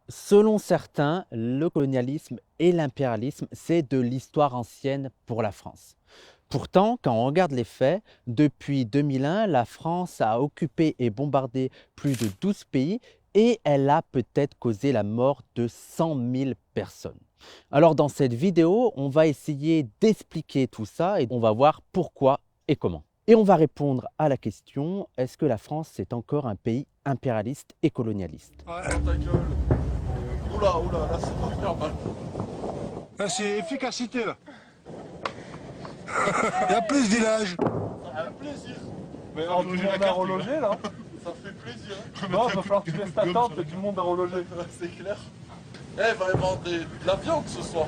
Selon certains, le colonialisme et l'impérialisme, c'est de l'histoire ancienne pour la France. Pourtant, quand on regarde les faits, depuis 2001, la France a occupé et bombardé plus de 12 pays et elle a peut-être causé la mort de 100 000 personnes. Alors dans cette vidéo, on va essayer d'expliquer tout ça et on va voir pourquoi et comment. Et on va répondre à la question, est-ce que la France est encore un pays impérialiste et colonialiste? Ouais, ta gueule. Oula, oula, là c'est pas faire mal. Là, c'est efficacité, là. Il y a plus village. Ça fait plaisir. Mais alors, tout le monde à reloger là. Ça fait plaisir. Non, il va falloir que tu laisses ta tente, il y a du monde à reloger. Ouais, c'est clair. Eh, il va y avoir de la viande ce soir.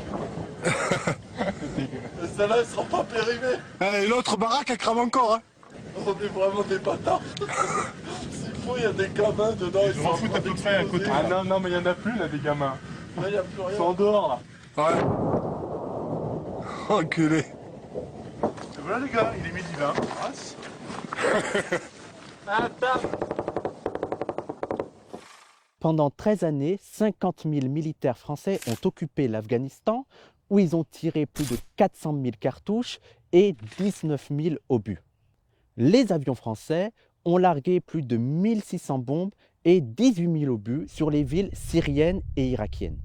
Et celle-là, elle sera pas périmée. Et l'autre baraque, elle crame encore. Hein. On est vraiment des bâtards. S'il faut, il y a des gamins dedans. Ils m'en foutent à peu près à côté. Ah non, non, mais il y en a plus là, des gamins. Là, il n'y a plus Ils sont en rien. dehors là. Ouais. Enculé. Et voilà les gars, il est midi 20. Pendant 13 années, 50 000 militaires français ont occupé l'Afghanistan où ils ont tiré plus de 400 000 cartouches et 19 000 obus. Les avions français ont largué plus de 1600 bombes et 18 000 obus sur les villes syriennes et irakiennes.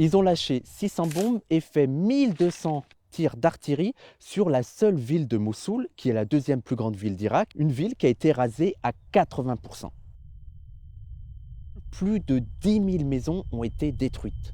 Ils ont lâché 600 bombes et fait 1200 tirs d'artillerie sur la seule ville de Mossoul, qui est la deuxième plus grande ville d'Irak, une ville qui a été rasée à 80%. Plus de 10 000 maisons ont été détruites.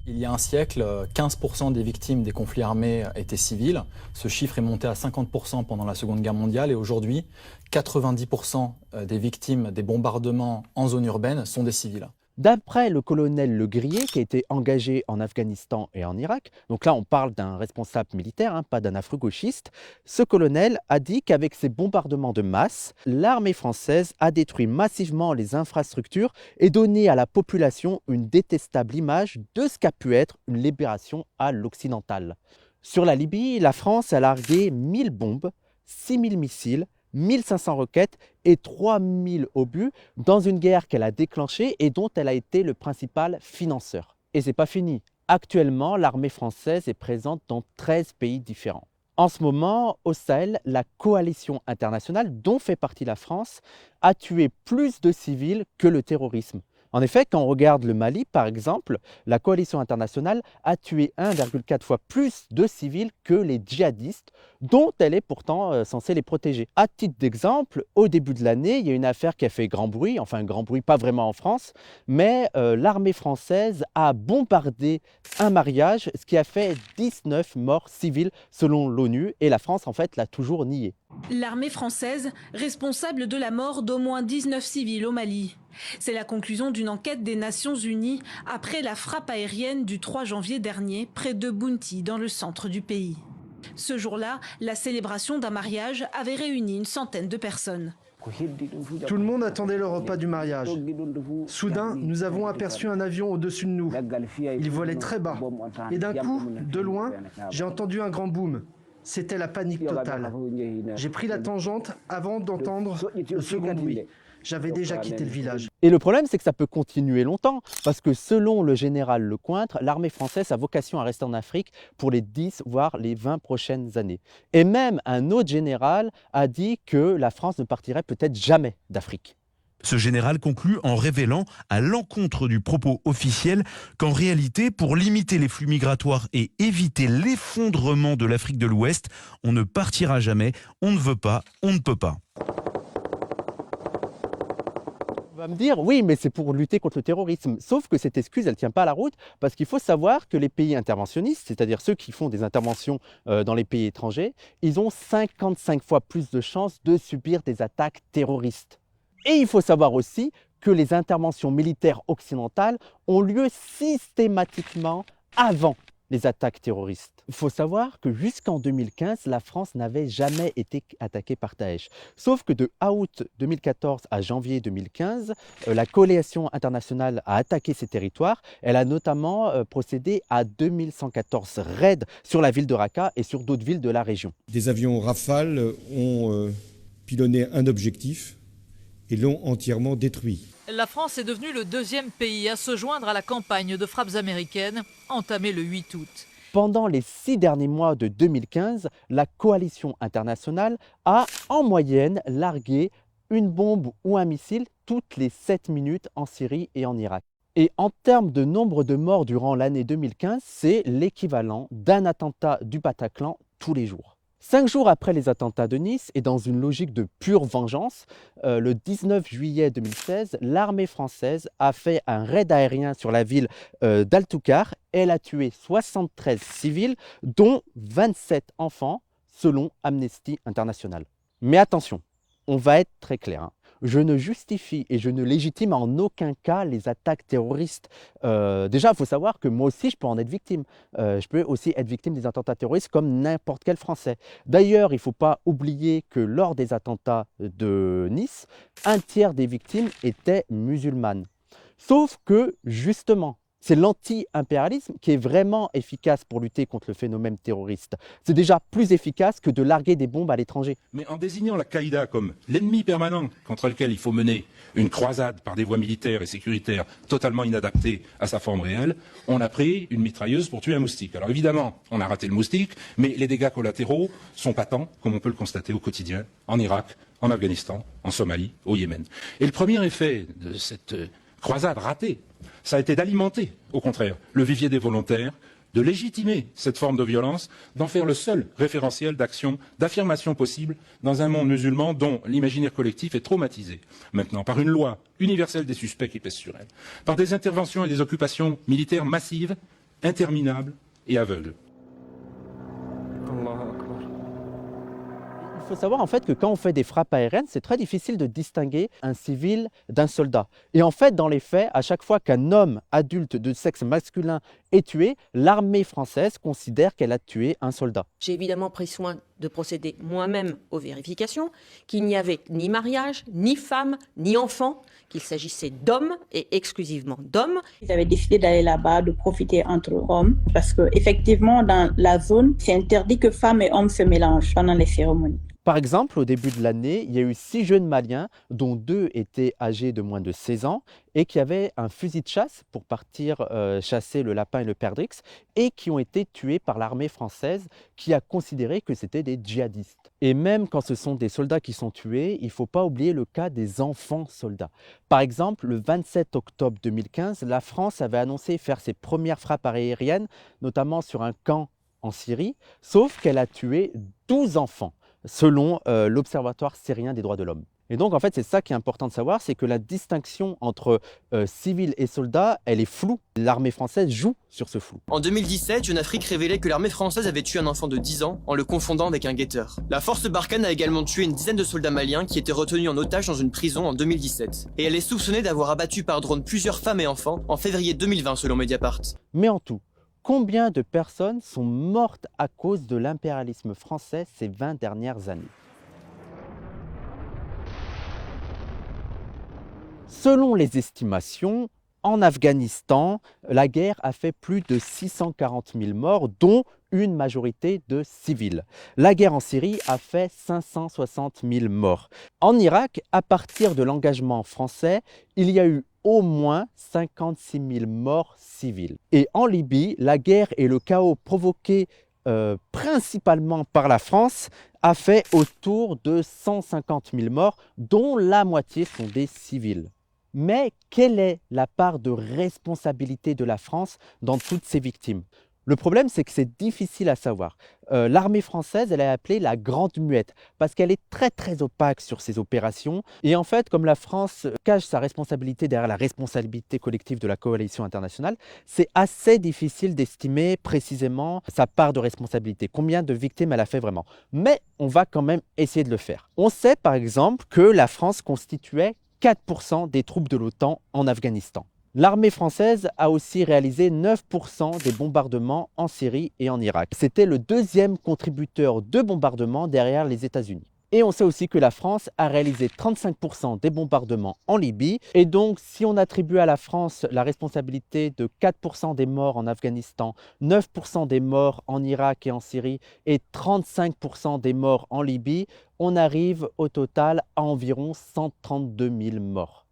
Il y a un siècle, 15% des victimes des conflits armés étaient civiles. Ce chiffre est monté à 50% pendant la Seconde Guerre mondiale et aujourd'hui, 90% des victimes des bombardements en zone urbaine sont des civils. D'après le colonel Le Grier, qui a été engagé en Afghanistan et en Irak, donc là on parle d'un responsable militaire, pas d'un afro-gauchiste, ce colonel a dit qu'avec ces bombardements de masse, l'armée française a détruit massivement les infrastructures et donné à la population une détestable image de ce qu'a pu être une libération à l'occidental. Sur la Libye, la France a largué 1000 bombes, 6000 missiles, 1500 roquettes et 3000 obus dans une guerre qu'elle a déclenchée et dont elle a été le principal financeur. Et c'est pas fini. Actuellement, l'armée française est présente dans 13 pays différents. En ce moment, au Sahel, la coalition internationale, dont fait partie la France, a tué plus de civils que le terrorisme. En effet, quand on regarde le Mali, par exemple, la coalition internationale a tué 1,4 fois plus de civils que les djihadistes, dont elle est pourtant censée les protéger. À titre d'exemple, au début de l'année, il y a une affaire qui a fait grand bruit, enfin grand bruit pas vraiment en France, mais l'armée française a bombardé un mariage, ce qui a fait 19 morts civils selon l'ONU, et la France en fait l'a toujours nié. L'armée française, responsable de la mort d'au moins 19 civils au Mali. C'est la conclusion d'une enquête des Nations Unies après la frappe aérienne du 3 janvier dernier près de Bounti, dans le centre du pays. Ce jour-là, la célébration d'un mariage avait réuni une centaine de personnes. Tout le monde attendait le repas du mariage. Soudain, nous avons aperçu un avion au-dessus de nous. Il volait très bas. Et d'un coup, de loin, j'ai entendu un grand boom. C'était la panique totale. J'ai pris la tangente avant d'entendre le second bruit. J'avais déjà quitté le village. Et le problème, c'est que ça peut continuer longtemps, parce que selon le général Lecointre, l'armée française a vocation à rester en Afrique pour les 10, voire les 20 prochaines années. Et même un autre général a dit que la France ne partirait peut-être jamais d'Afrique. Ce général conclut en révélant, à l'encontre du propos officiel, qu'en réalité, pour limiter les flux migratoires et éviter l'effondrement de l'Afrique de l'Ouest, on ne partira jamais, on ne veut pas, on ne peut pas. On va me dire, oui, mais c'est pour lutter contre le terrorisme. Sauf que cette excuse, elle ne tient pas la route, parce qu'il faut savoir que les pays interventionnistes, c'est-à-dire ceux qui font des interventions dans les pays étrangers, ils ont 55 fois plus de chances de subir des attaques terroristes. Et il faut savoir aussi que les interventions militaires occidentales ont lieu systématiquement avant les attaques terroristes. Il faut savoir que jusqu'en 2015, la France n'avait jamais été attaquée par Daesh. Sauf que de août 2014 à janvier 2015, la coalition internationale a attaqué ces territoires. Elle a notamment procédé à 2114 raids sur la ville de Raqqa et sur d'autres villes de la région. Des avions Rafale ont pilonné un objectif et l'ont entièrement détruit. La France est devenue le deuxième pays à se joindre à la campagne de frappes américaines entamée le 8 août. Pendant les 6 derniers mois de 2015, la coalition internationale a en moyenne largué une bombe ou un missile toutes les 7 minutes en Syrie et en Irak. Et en termes de nombre de morts durant l'année 2015, c'est l'équivalent d'un attentat du Bataclan tous les jours. 5 jours après les attentats de Nice et dans une logique de pure vengeance, le 19 juillet 2016, l'armée française a fait un raid aérien sur la ville d'Al-Toukar. Elle a tué 73 civils, dont 27 enfants, selon Amnesty International. Mais attention, on va être très clair, hein. Je ne justifie et je ne légitime en aucun cas les attaques terroristes. Déjà, il faut savoir que moi aussi, je peux en être victime. Je peux aussi être victime des attentats terroristes comme n'importe quel Français. D'ailleurs, il ne faut pas oublier que lors des attentats de Nice, un tiers des victimes étaient musulmanes. Sauf que, justement, c'est l'anti-impérialisme qui est vraiment efficace pour lutter contre le phénomène terroriste. C'est déjà plus efficace que de larguer des bombes à l'étranger. Mais en désignant l'Al-Qaïda comme l'ennemi permanent contre lequel il faut mener une croisade par des voies militaires et sécuritaires totalement inadaptées à sa forme réelle, on a pris une mitrailleuse pour tuer un moustique. Alors évidemment, on a raté le moustique, mais les dégâts collatéraux sont patents, comme on peut le constater au quotidien, en Irak, en Afghanistan, en Somalie, au Yémen. Et le premier effet de cette croisade ratée, ça a été d'alimenter, au contraire, le vivier des volontaires, de légitimer cette forme de violence, d'en faire le seul référentiel d'action, d'affirmation possible dans un monde musulman dont l'imaginaire collectif est traumatisé maintenant par une loi universelle des suspects qui pèse sur elle, par des interventions et des occupations militaires massives, interminables et aveugles. Il faut savoir en fait que quand on fait des frappes aériennes, c'est très difficile de distinguer un civil d'un soldat. Et en fait, dans les faits, à chaque fois qu'un homme adulte de sexe masculin est tué, l'armée française considère qu'elle a tué un soldat. J'ai évidemment pris soin de procéder moi-même aux vérifications, qu'il n'y avait ni mariage, ni femme, ni enfant, qu'il s'agissait d'hommes et exclusivement d'hommes. Ils avaient décidé d'aller là-bas, de profiter entre hommes, parce qu'effectivement, dans la zone, c'est interdit que femmes et hommes se mélangent pendant les cérémonies. Par exemple, au début de l'année, il y a eu 6 jeunes Maliens, dont 2 étaient âgés de moins de 16 ans et qui avaient un fusil de chasse pour partir chasser le lapin et le perdrix et qui ont été tués par l'armée française qui a considéré que c'était des djihadistes. Et même quand ce sont des soldats qui sont tués, il ne faut pas oublier le cas des enfants soldats. Par exemple, le 27 octobre 2015, la France avait annoncé faire ses premières frappes aériennes, notamment sur un camp en Syrie, sauf qu'elle a tué 12 enfants. Selon l'Observatoire syrien des droits de l'homme. Et donc, en fait, c'est ça qui est important de savoir, c'est que la distinction entre civils et soldats, elle est floue. L'armée française joue sur ce flou. En 2017, Jeune Afrique révélait que l'armée française avait tué un enfant de 10 ans en le confondant avec un guetteur. La force Barkhane a également tué une dizaine de soldats maliens qui étaient retenus en otage dans une prison en 2017. Et elle est soupçonnée d'avoir abattu par drone plusieurs femmes et enfants en février 2020 selon Mediapart. Mais en tout, combien de personnes sont mortes à cause de l'impérialisme français ces 20 dernières années? Selon les estimations, en Afghanistan, la guerre a fait plus de 640 000 morts, dont une majorité de civils. La guerre en Syrie a fait 560 000 morts. En Irak, à partir de l'engagement français, il y a eu au moins 56 000 morts civils. Et en Libye, la guerre et le chaos provoqués principalement par la France a fait autour de 150 000 morts, dont la moitié sont des civils. Mais quelle est la part de responsabilité de la France dans toutes ces victimes? Le problème, c'est que c'est difficile à savoir. L'armée française, elle est appelée la Grande Muette parce qu'elle est très opaque sur ses opérations. Et en fait, comme la France cache sa responsabilité derrière la responsabilité collective de la coalition internationale, c'est assez difficile d'estimer précisément sa part de responsabilité, combien de victimes elle a fait vraiment. Mais on va quand même essayer de le faire. On sait par exemple que la France constituait 4% des troupes de l'OTAN en Afghanistan. L'armée française a aussi réalisé 9% des bombardements en Syrie et en Irak. C'était le deuxième contributeur de bombardement derrière les États-Unis. Et on sait aussi que la France a réalisé 35% des bombardements en Libye. Et donc, si on attribue à la France la responsabilité de 4% des morts en Afghanistan, 9% des morts en Irak et en Syrie et 35% des morts en Libye, on arrive au total à environ 132 000 morts.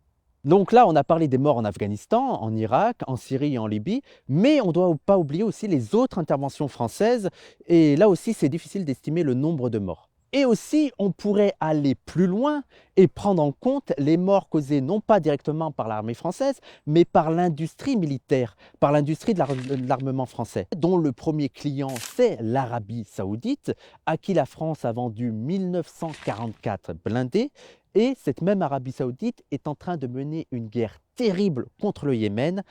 Donc là, on a parlé des morts en Afghanistan, en Irak, en Syrie et en Libye, mais on ne doit pas oublier aussi les autres interventions françaises. Et là aussi, c'est difficile d'estimer le nombre de morts. Et aussi, on pourrait aller plus loin et prendre en compte les morts causées non pas directement par l'armée française, mais par l'industrie militaire, par l'industrie de l'armement français, dont le premier client, c'est l'Arabie Saoudite, à qui la France a vendu 1944 blindés. Et cette même Arabie Saoudite est en train de mener une guerre terrible contre le Yémen,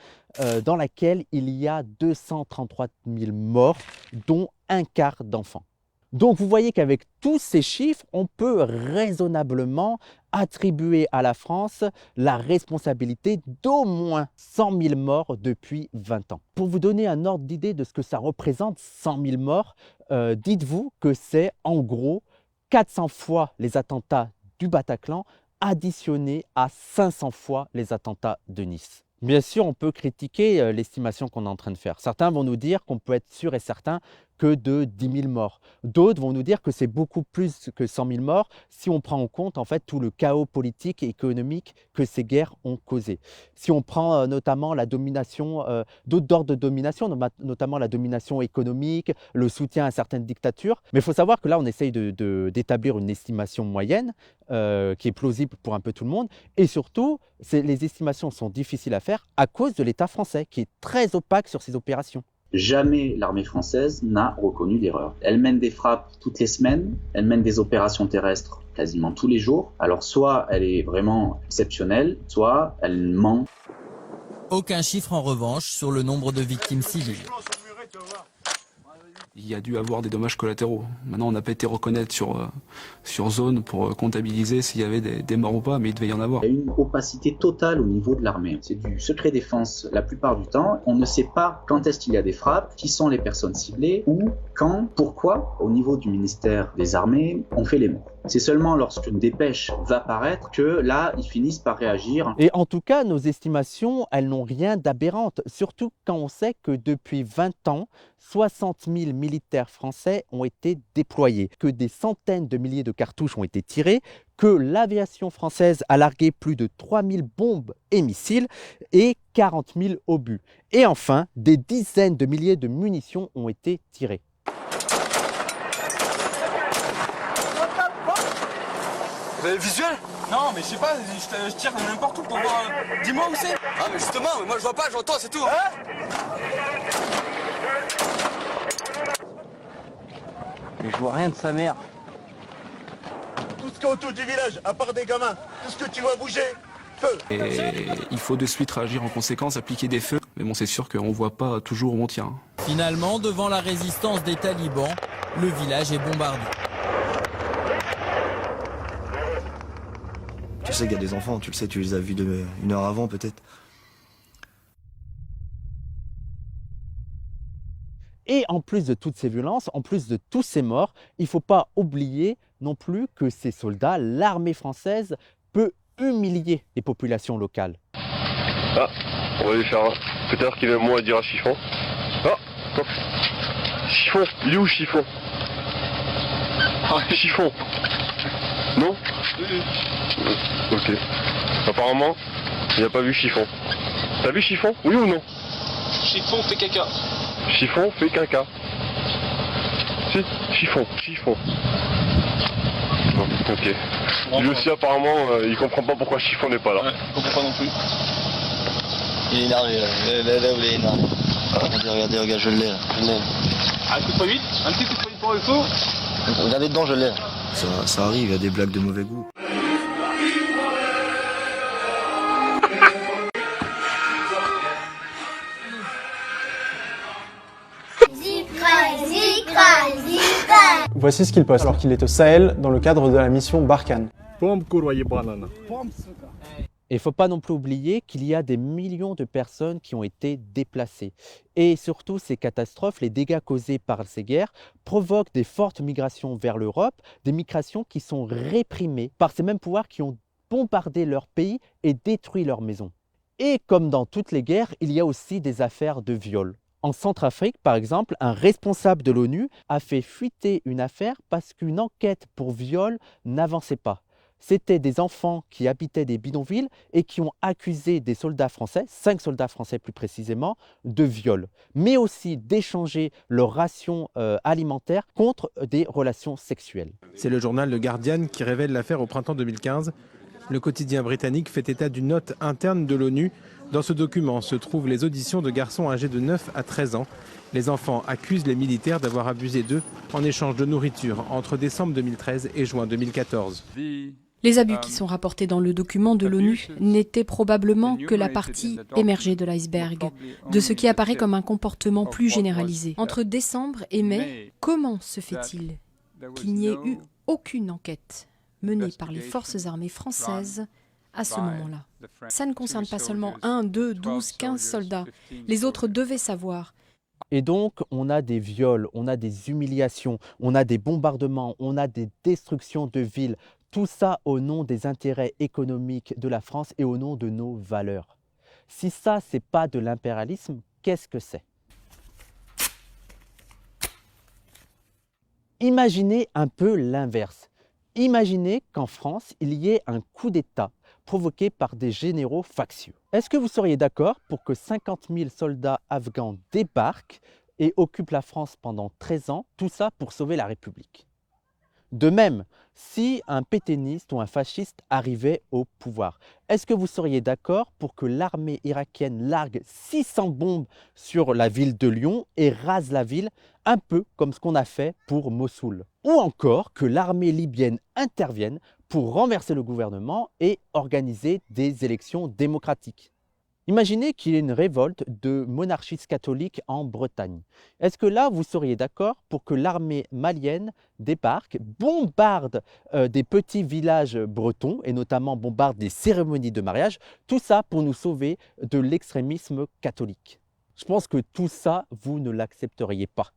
dans laquelle il y a 233 000 morts, dont un quart d'enfants. Donc vous voyez qu'avec tous ces chiffres, on peut raisonnablement attribuer à la France la responsabilité d'au moins 100 000 morts depuis 20 ans. Pour vous donner un ordre d'idée de ce que ça représente, 100 000 morts, dites-vous que c'est en gros 400 fois les attentats du Bataclan additionnés à 500 fois les attentats de Nice. Bien sûr, on peut critiquer l'estimation qu'on est en train de faire. Certains vont nous dire qu'on peut être sûr et certain que de 10 000 morts. D'autres vont nous dire que c'est beaucoup plus que 100 000 morts si on prend en compte en fait tout le chaos politique et économique que ces guerres ont causé. Si on prend notamment la domination, d'autres ordres de domination, notamment la domination économique, le soutien à certaines dictatures. Mais il faut savoir que là, on essaye d'établir une estimation moyenne qui est plausible pour un peu tout le monde. Et surtout, les estimations sont difficiles à faire à cause de l'État français qui est très opaque sur ces opérations. Jamais l'armée française n'a reconnu d'erreur. Elle mène des frappes toutes les semaines, elle mène des opérations terrestres quasiment tous les jours. Alors soit elle est vraiment exceptionnelle, soit elle ment. Aucun chiffre en revanche sur le nombre de victimes civiles. Il y a dû avoir des dommages collatéraux. Maintenant, on n'a pas été reconnaître sur zone pour comptabiliser s'il y avait des morts ou pas, mais il devait y en avoir. Il y a une opacité totale au niveau de l'armée. C'est du secret défense la plupart du temps. On ne sait pas quand est-ce qu'il y a des frappes, qui sont les personnes ciblées, où, quand, pourquoi. Au niveau du ministère des Armées, on fait les morts. C'est seulement lorsqu'une dépêche va paraître que là, ils finissent par réagir. Et en tout cas, nos estimations, elles n'ont rien d'aberrante, surtout quand on sait que depuis 20 ans, 60 000 militaires français ont été déployés, que des centaines de milliers de cartouches ont été tirées, que l'aviation française a largué plus de 3 000 bombes et missiles et 40 000 obus. Et enfin, des dizaines de milliers de munitions ont été tirées. Vous avez le visuel? Non, mais je sais pas, je tire n'importe où pour voir. Dis-moi où c'est. Ah, mais justement, moi je vois pas, j'entends, c'est tout. Mais je vois rien de sa mère. Tout ce qui est autour du village, à part des gamins, tout ce que tu vois bouger, feu. Et il faut de suite réagir en conséquence, appliquer des feux. Mais bon, c'est sûr qu'on voit pas toujours où on tient. Finalement, devant la résistance des talibans, le village est bombardé. Tu sais qu'il y a des enfants, tu le sais, tu les as vus une heure avant peut-être. Et en plus de toutes ces violences, en plus de tous ces morts, il ne faut pas oublier non plus que ces soldats, l'armée française, peut humilier les populations locales. Ah, on va lui faire peut-être qu'il a un mot à dire à Chiffon. Ah, stop. Chiffon, il est où Chiffon? Ah, Chiffon. Non? Ok. Apparemment, il n'a pas vu Chiffon. T'as vu Chiffon? Oui ou non? Chiffon fait caca. Chiffon fait caca. Si, Chiffon. Non, ok. Lui aussi apparemment, il comprend pas pourquoi Chiffon n'est pas là. Ouais, je comprends pas non plus. Il est énervé là. Là, il est énervé. Regardez, je l'ai là. Un coup de poing vite, un petit coup de poing pour le faux. Regardez dedans, je l'ai. Ça arrive, il y a des blagues de mauvais goût. Voici ce qu'il poste alors qu'il est au Sahel dans le cadre de la mission Barkhane. Et il ne faut pas non plus oublier qu'il y a des millions de personnes qui ont été déplacées. Et surtout, ces catastrophes, les dégâts causés par ces guerres, provoquent des fortes migrations vers l'Europe, des migrations qui sont réprimées par ces mêmes pouvoirs qui ont bombardé leur pays et détruit leurs maisons. Et comme dans toutes les guerres, il y a aussi des affaires de viol. En Centrafrique, par exemple, un responsable de l'ONU a fait fuiter une affaire parce qu'une enquête pour viol n'avançait pas. C'était des enfants qui habitaient des bidonvilles et qui ont accusé des soldats français, 5 soldats français plus précisément, de viol, mais aussi d'échanger leurs rations alimentaires contre des relations sexuelles. C'est le journal The Guardian qui révèle l'affaire au printemps 2015. Le quotidien britannique fait état d'une note interne de l'ONU. Dans ce document se trouvent les auditions de garçons âgés de 9 à 13 ans. Les enfants accusent les militaires d'avoir abusé d'eux en échange de nourriture entre décembre 2013 et juin 2014. Les abus qui sont rapportés dans le document de l'ONU n'étaient probablement que la partie émergée de l'iceberg, de ce qui apparaît comme un comportement plus généralisé. Entre décembre et mai, comment se fait-il qu'il n'y ait eu aucune enquête menée par les forces armées françaises à ce moment-là? Ça ne concerne pas seulement 1, 2, 12, 15 soldats. Les autres devaient savoir. Et donc, on a des viols, on a des humiliations, on a des bombardements, on a des destructions de villes. Tout ça au nom des intérêts économiques de la France et au nom de nos valeurs. Si ça, ce n'est pas de l'impérialisme, qu'est-ce que c'est? Imaginez un peu l'inverse. Imaginez qu'en France, il y ait un coup d'État provoqué par des généraux factieux. Est-ce que vous seriez d'accord pour que 50 000 soldats afghans débarquent et occupent la France pendant 13 ans, tout ça pour sauver la République? De même, si un pétainiste ou un fasciste arrivait au pouvoir, est-ce que vous seriez d'accord pour que l'armée irakienne largue 600 bombes sur la ville de Lyon et rase la ville, un peu comme ce qu'on a fait pour Mossoul? Ou encore que l'armée libyenne intervienne pour renverser le gouvernement et organiser des élections démocratiques? Imaginez qu'il y ait une révolte de monarchistes catholiques en Bretagne. Est-ce que là, vous seriez d'accord pour que l'armée malienne débarque, bombarde des petits villages bretons et notamment bombarde des cérémonies de mariage, tout ça pour nous sauver de l'extrémisme catholique? Je pense que tout ça, vous ne l'accepteriez pas.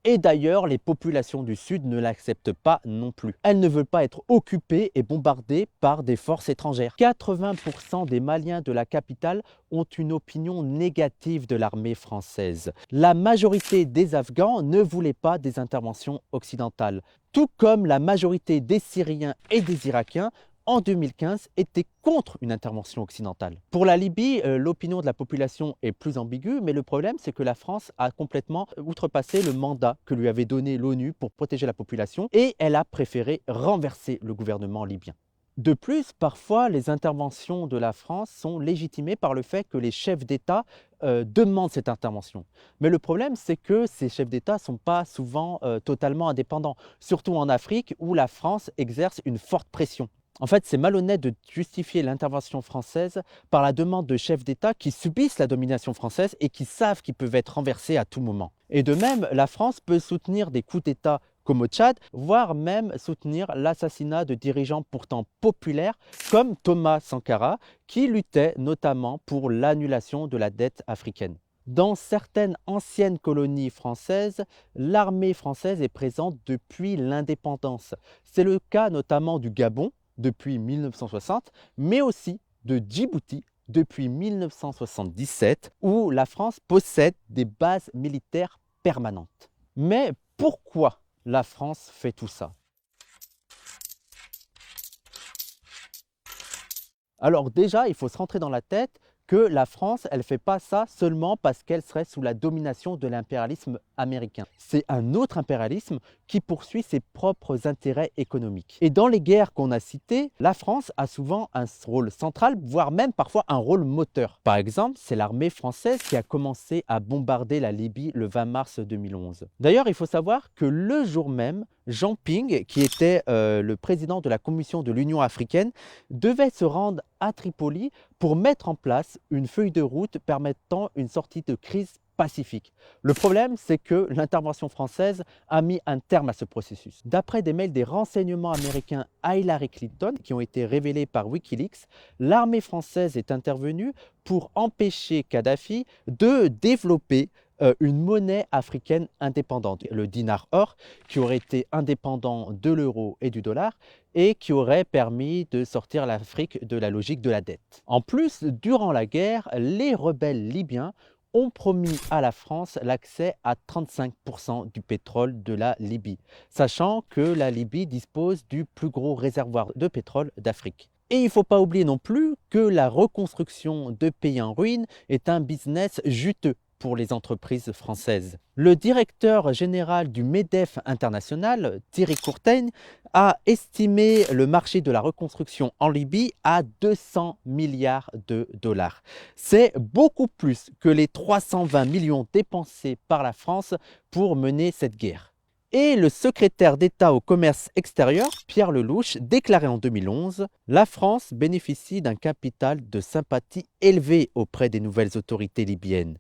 Et d'ailleurs, les populations du Sud ne l'acceptent pas non plus. Elles ne veulent pas être occupées et bombardées par des forces étrangères. 80% des Maliens de la capitale ont une opinion négative de l'armée française. La majorité des Afghans ne voulaient pas des interventions occidentales, tout comme la majorité des Syriens et des Irakiens en 2015, était contre une intervention occidentale. Pour la Libye, l'opinion de la population est plus ambiguë, mais le problème, c'est que la France a complètement outrepassé le mandat que lui avait donné l'ONU pour protéger la population et elle a préféré renverser le gouvernement libyen. De plus, parfois, les interventions de la France sont légitimées par le fait que les chefs d'État demandent cette intervention. Mais le problème, c'est que ces chefs d'État ne sont pas souvent totalement indépendants, surtout en Afrique où la France exerce une forte pression. En fait, c'est malhonnête de justifier l'intervention française par la demande de chefs d'État qui subissent la domination française et qui savent qu'ils peuvent être renversés à tout moment. Et de même, la France peut soutenir des coups d'État comme au Tchad, voire même soutenir l'assassinat de dirigeants pourtant populaires comme Thomas Sankara, qui luttait notamment pour l'annulation de la dette africaine. Dans certaines anciennes colonies françaises, l'armée française est présente depuis l'indépendance. C'est le cas notamment du Gabon, depuis 1960, mais aussi de Djibouti depuis 1977, où la France possède des bases militaires permanentes. Mais pourquoi la France fait tout ça? Alors déjà, il faut se rentrer dans la tête que la France, elle ne fait pas ça seulement parce qu'elle serait sous la domination de l'impérialisme américain. C'est un autre impérialisme qui poursuit ses propres intérêts économiques. Et dans les guerres qu'on a citées, la France a souvent un rôle central, voire même parfois un rôle moteur. Par exemple, c'est l'armée française qui a commencé à bombarder la Libye le 20 mars 2011. D'ailleurs, il faut savoir que le jour même, Jean Ping, qui était le président de la Commission de l'Union africaine, devait se rendre à Tripoli pour mettre en place une feuille de route permettant une sortie de crise pacifique. Le problème, c'est que l'intervention française a mis un terme à ce processus. D'après des mails des renseignements américains à Hillary Clinton, qui ont été révélés par Wikileaks, l'armée française est intervenue pour empêcher Kadhafi de développer une monnaie africaine indépendante, le dinar or, qui aurait été indépendant de l'euro et du dollar et qui aurait permis de sortir l'Afrique de la logique de la dette. En plus, durant la guerre, les rebelles libyens ont promis à la France l'accès à 35% du pétrole de la Libye, sachant que la Libye dispose du plus gros réservoir de pétrole d'Afrique. Et il ne faut pas oublier non plus que la reconstruction de pays en ruine est un business juteux pour les entreprises françaises. Le directeur général du MEDEF International, Thierry Courtaigne, a estimé le marché de la reconstruction en Libye à 200 milliards de dollars. C'est beaucoup plus que les 320 millions dépensés par la France pour mener cette guerre. Et le secrétaire d'État au commerce extérieur, Pierre Lelouch, déclarait en 2011 « La France bénéficie d'un capital de sympathie élevé auprès des nouvelles autorités libyennes.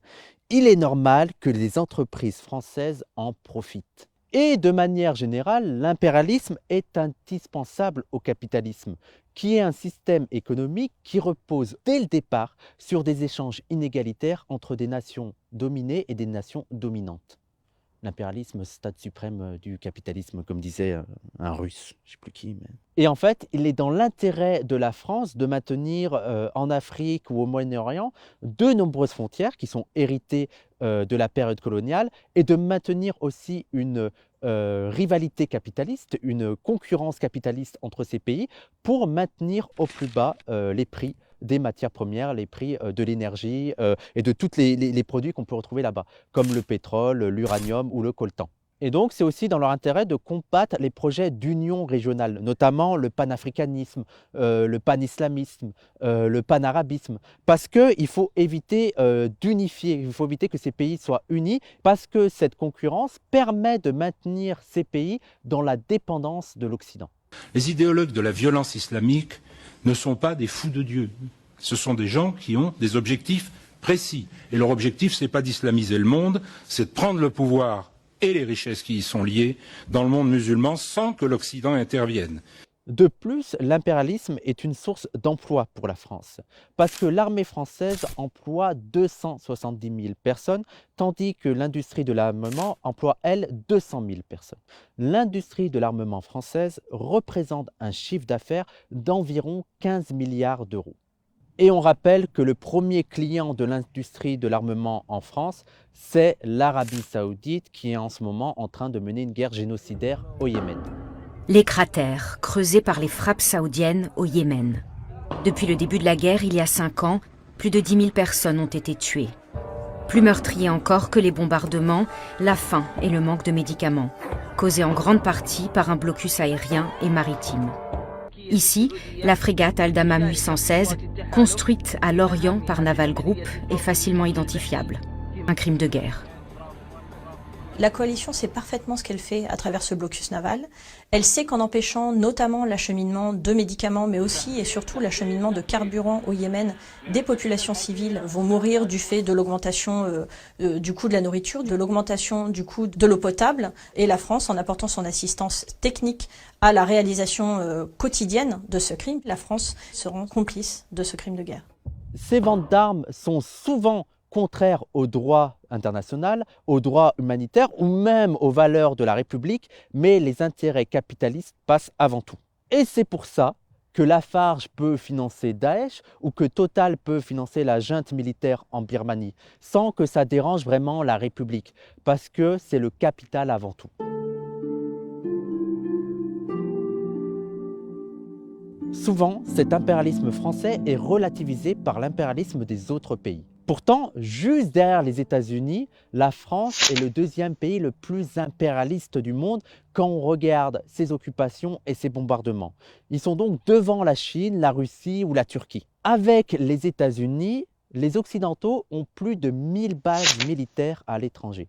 Il est normal que les entreprises françaises en profitent. » Et de manière générale, l'impérialisme est indispensable au capitalisme, qui est un système économique qui repose dès le départ sur des échanges inégalitaires entre des nations dominées et des nations dominantes. L'impérialisme, stade suprême du capitalisme, comme disait un russe, je ne sais plus qui. Mais... Et en fait, il est dans l'intérêt de la France de maintenir en Afrique ou au Moyen-Orient de nombreuses frontières qui sont héritées de la période coloniale et de maintenir aussi une rivalité capitaliste, une concurrence capitaliste entre ces pays pour maintenir au plus bas les prix des matières premières, les prix de l'énergie et de tous les produits qu'on peut retrouver là-bas, comme le pétrole, l'uranium ou le coltan. Et donc, c'est aussi dans leur intérêt de combattre les projets d'union régionale, notamment le panafricanisme, le panislamisme, le panarabisme, parce qu'il faut éviter d'unifier, il faut éviter que ces pays soient unis, parce que cette concurrence permet de maintenir ces pays dans la dépendance de l'Occident. Les idéologues de la violence islamique ne sont pas des fous de Dieu. Ce sont des gens qui ont des objectifs précis. Et leur objectif, ce n'est pas d'islamiser le monde, c'est de prendre le pouvoir et les richesses qui y sont liées dans le monde musulman sans que l'Occident intervienne. De plus, l'impérialisme est une source d'emploi pour la France, parce que l'armée française emploie 270 000 personnes, tandis que l'industrie de l'armement emploie, elle, 200 000 personnes. L'industrie de l'armement française représente un chiffre d'affaires d'environ 15 milliards d'euros. Et on rappelle que le premier client de l'industrie de l'armement en France, c'est l'Arabie Saoudite, qui est en ce moment en train de mener une guerre génocidaire au Yémen. Les cratères creusés par les frappes saoudiennes au Yémen. Depuis le début de la guerre, il y a 5 ans, plus de 10 000 personnes ont été tuées. Plus meurtrier encore que les bombardements, la faim et le manque de médicaments, causés en grande partie par un blocus aérien et maritime. Ici, la frégate Aldamam 816, construite à Lorient par Naval Group, est facilement identifiable. Un crime de guerre. La coalition sait parfaitement ce qu'elle fait à travers ce blocus naval. Elle sait qu'en empêchant notamment l'acheminement de médicaments, mais aussi et surtout l'acheminement de carburant au Yémen, des populations civiles vont mourir du fait de l'augmentation du coût de la nourriture, de l'augmentation du coût de l'eau potable. Et la France, en apportant son assistance technique à la réalisation quotidienne de ce crime, la France se rend complice de ce crime de guerre. Ces ventes d'armes sont souvent contraires au droit international, au droit humanitaire ou même aux valeurs de la République, mais les intérêts capitalistes passent avant tout. Et c'est pour ça que Lafarge peut financer Daesh ou que Total peut financer la junte militaire en Birmanie, sans que ça dérange vraiment la République, parce que c'est le capital avant tout. Souvent, cet impérialisme français est relativisé par l'impérialisme des autres pays. Pourtant, juste derrière les États-Unis, la France est le deuxième pays le plus impérialiste du monde quand on regarde ses occupations et ses bombardements. Ils sont donc devant la Chine, la Russie ou la Turquie. Avec les États-Unis, les Occidentaux ont plus de 1000 bases militaires à l'étranger.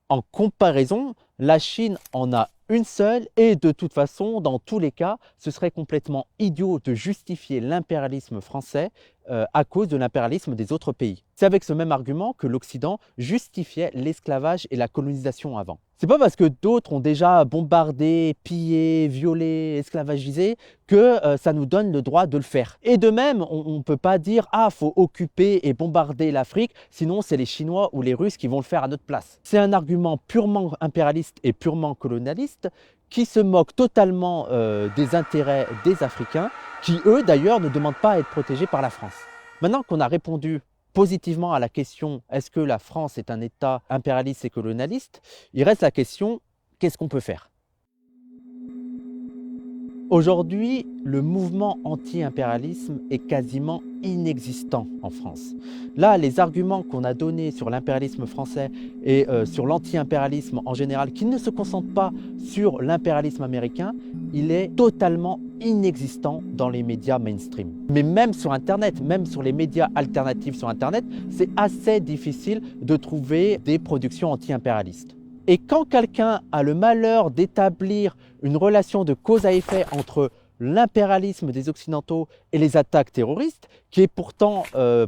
En comparaison, la Chine en a Une seule, et de toute façon, dans tous les cas, ce serait complètement idiot de justifier l'impérialisme français à cause de l'impérialisme des autres pays. C'est avec ce même argument que l'Occident justifiait l'esclavage et la colonisation avant. C'est pas parce que d'autres ont déjà bombardé, pillé, violé, esclavagisé que ça nous donne le droit de le faire. Et de même, on ne peut pas dire « Ah, faut occuper et bombarder l'Afrique, sinon c'est les Chinois ou les Russes qui vont le faire à notre place. » C'est un argument purement impérialiste et purement colonialiste qui se moque totalement des intérêts des Africains, qui eux d'ailleurs ne demandent pas à être protégés par la France. Maintenant qu'on a répondu positivement à la question « Est-ce que la France est un État impérialiste et colonialiste ?», il reste la question « Qu'est-ce qu'on peut faire ?» Aujourd'hui, le mouvement anti-impérialisme est quasiment inexistant en France. Là, les arguments qu'on a donnés sur l'impérialisme français et sur l'anti-impérialisme en général, qui ne se concentrent pas sur l'impérialisme américain, il est totalement inexistant dans les médias mainstream. Mais même sur Internet, même sur les médias alternatifs sur Internet, c'est assez difficile de trouver des productions anti-impérialistes. Et quand quelqu'un a le malheur d'établir une relation de cause à effet entre l'impérialisme des Occidentaux et les attaques terroristes, qui est pourtant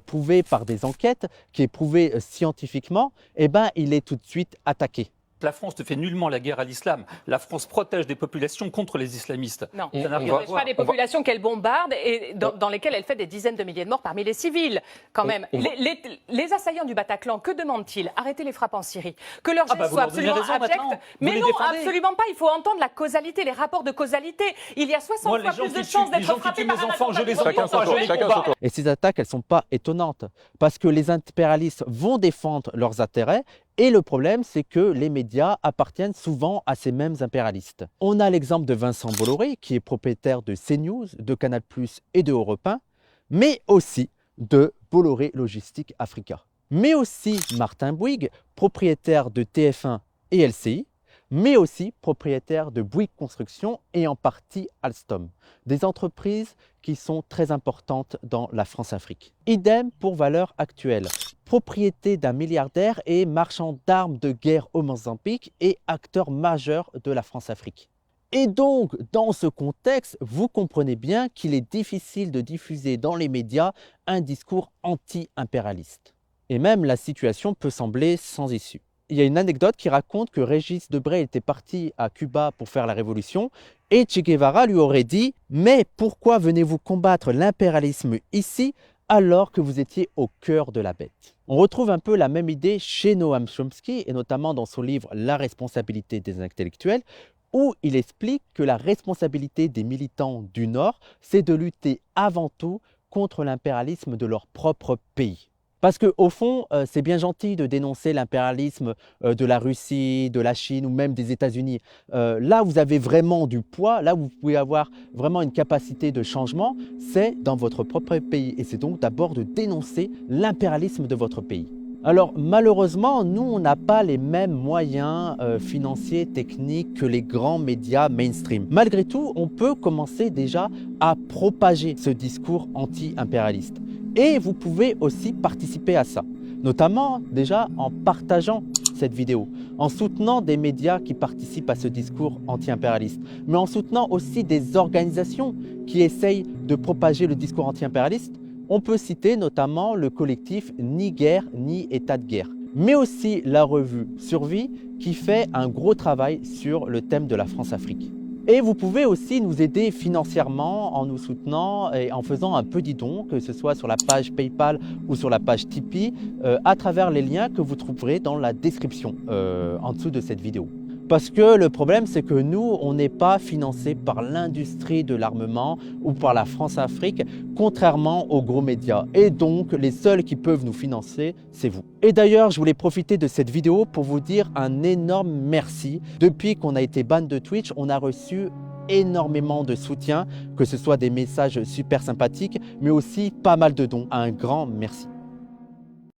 prouvé par des enquêtes, qui est prouvé scientifiquement, eh ben, il est tout de suite attaqué. La France ne fait nullement la guerre à l'islam. La France protège des populations contre les islamistes. Non, elle ne protège pas des populations qu'elle bombarde et dans lesquelles elle fait des dizaines de milliers de morts parmi les civils. Quand même, les assaillants du Bataclan, que demandent-ils? Arrêter les frappes en Syrie. Que leurs gestes soient absolument abjects. Mais non, absolument pas. Il faut entendre la causalité, les rapports de causalité. Il y a 60 fois plus de chances d'être frappé par un attentat. Et ces attaques, elles ne sont pas étonnantes, parce que les impérialistes vont défendre leurs intérêts. Et le problème, c'est que les médias appartiennent souvent à ces mêmes impérialistes. On a l'exemple de Vincent Bolloré, qui est propriétaire de CNews, de Canal+ et de Europe 1, mais aussi de Bolloré Logistique Africa. Mais aussi Martin Bouygues, propriétaire de TF1 et LCI, mais aussi propriétaire de Bouygues Construction et en partie Alstom. Des entreprises qui sont très importantes dans la France-Afrique. Idem pour Valeurs Actuelles, propriété d'un milliardaire et marchand d'armes de guerre au Mozambique et acteur majeur de la France-Afrique. Et donc, dans ce contexte, vous comprenez bien qu'il est difficile de diffuser dans les médias un discours anti-impérialiste. Et même la situation peut sembler sans issue. Il y a une anecdote qui raconte que Régis Debray était parti à Cuba pour faire la révolution et Che Guevara lui aurait dit « Mais pourquoi venez-vous combattre l'impérialisme ici alors que vous étiez au cœur de la bête ?» On retrouve un peu la même idée chez Noam Chomsky et notamment dans son livre « La responsabilité des intellectuels » où il explique que la responsabilité des militants du Nord, c'est de lutter avant tout contre l'impérialisme de leur propre pays. Parce qu'au fond, c'est bien gentil de dénoncer l'impérialisme de la Russie, de la Chine ou même des États-Unis. Là où vous avez vraiment du poids, là où vous pouvez avoir vraiment une capacité de changement, c'est dans votre propre pays. Et c'est donc d'abord de dénoncer l'impérialisme de votre pays. Alors malheureusement, nous, on n'a pas les mêmes moyens financiers, techniques que les grands médias mainstream. Malgré tout, on peut commencer déjà à propager ce discours anti-impérialiste. Et vous pouvez aussi participer à ça, notamment déjà en partageant cette vidéo, en soutenant des médias qui participent à ce discours anti-impérialiste, mais en soutenant aussi des organisations qui essayent de propager le discours anti-impérialiste. On peut citer notamment le collectif Ni guerre ni état de guerre, mais aussi la revue Survie qui fait un gros travail sur le thème de la France-Afrique. Et vous pouvez aussi nous aider financièrement en nous soutenant et en faisant un petit don, que ce soit sur la page PayPal ou sur la page Tipeee, à travers les liens que vous trouverez dans la description en dessous de cette vidéo. Parce que le problème, c'est que nous, on n'est pas financé par l'industrie de l'armement ou par la France-Afrique, contrairement aux gros médias. Et donc, les seuls qui peuvent nous financer, c'est vous. Et d'ailleurs, je voulais profiter de cette vidéo pour vous dire un énorme merci. Depuis qu'on a été ban de Twitch, on a reçu énormément de soutien, que ce soit des messages super sympathiques, mais aussi pas mal de dons. Un grand merci.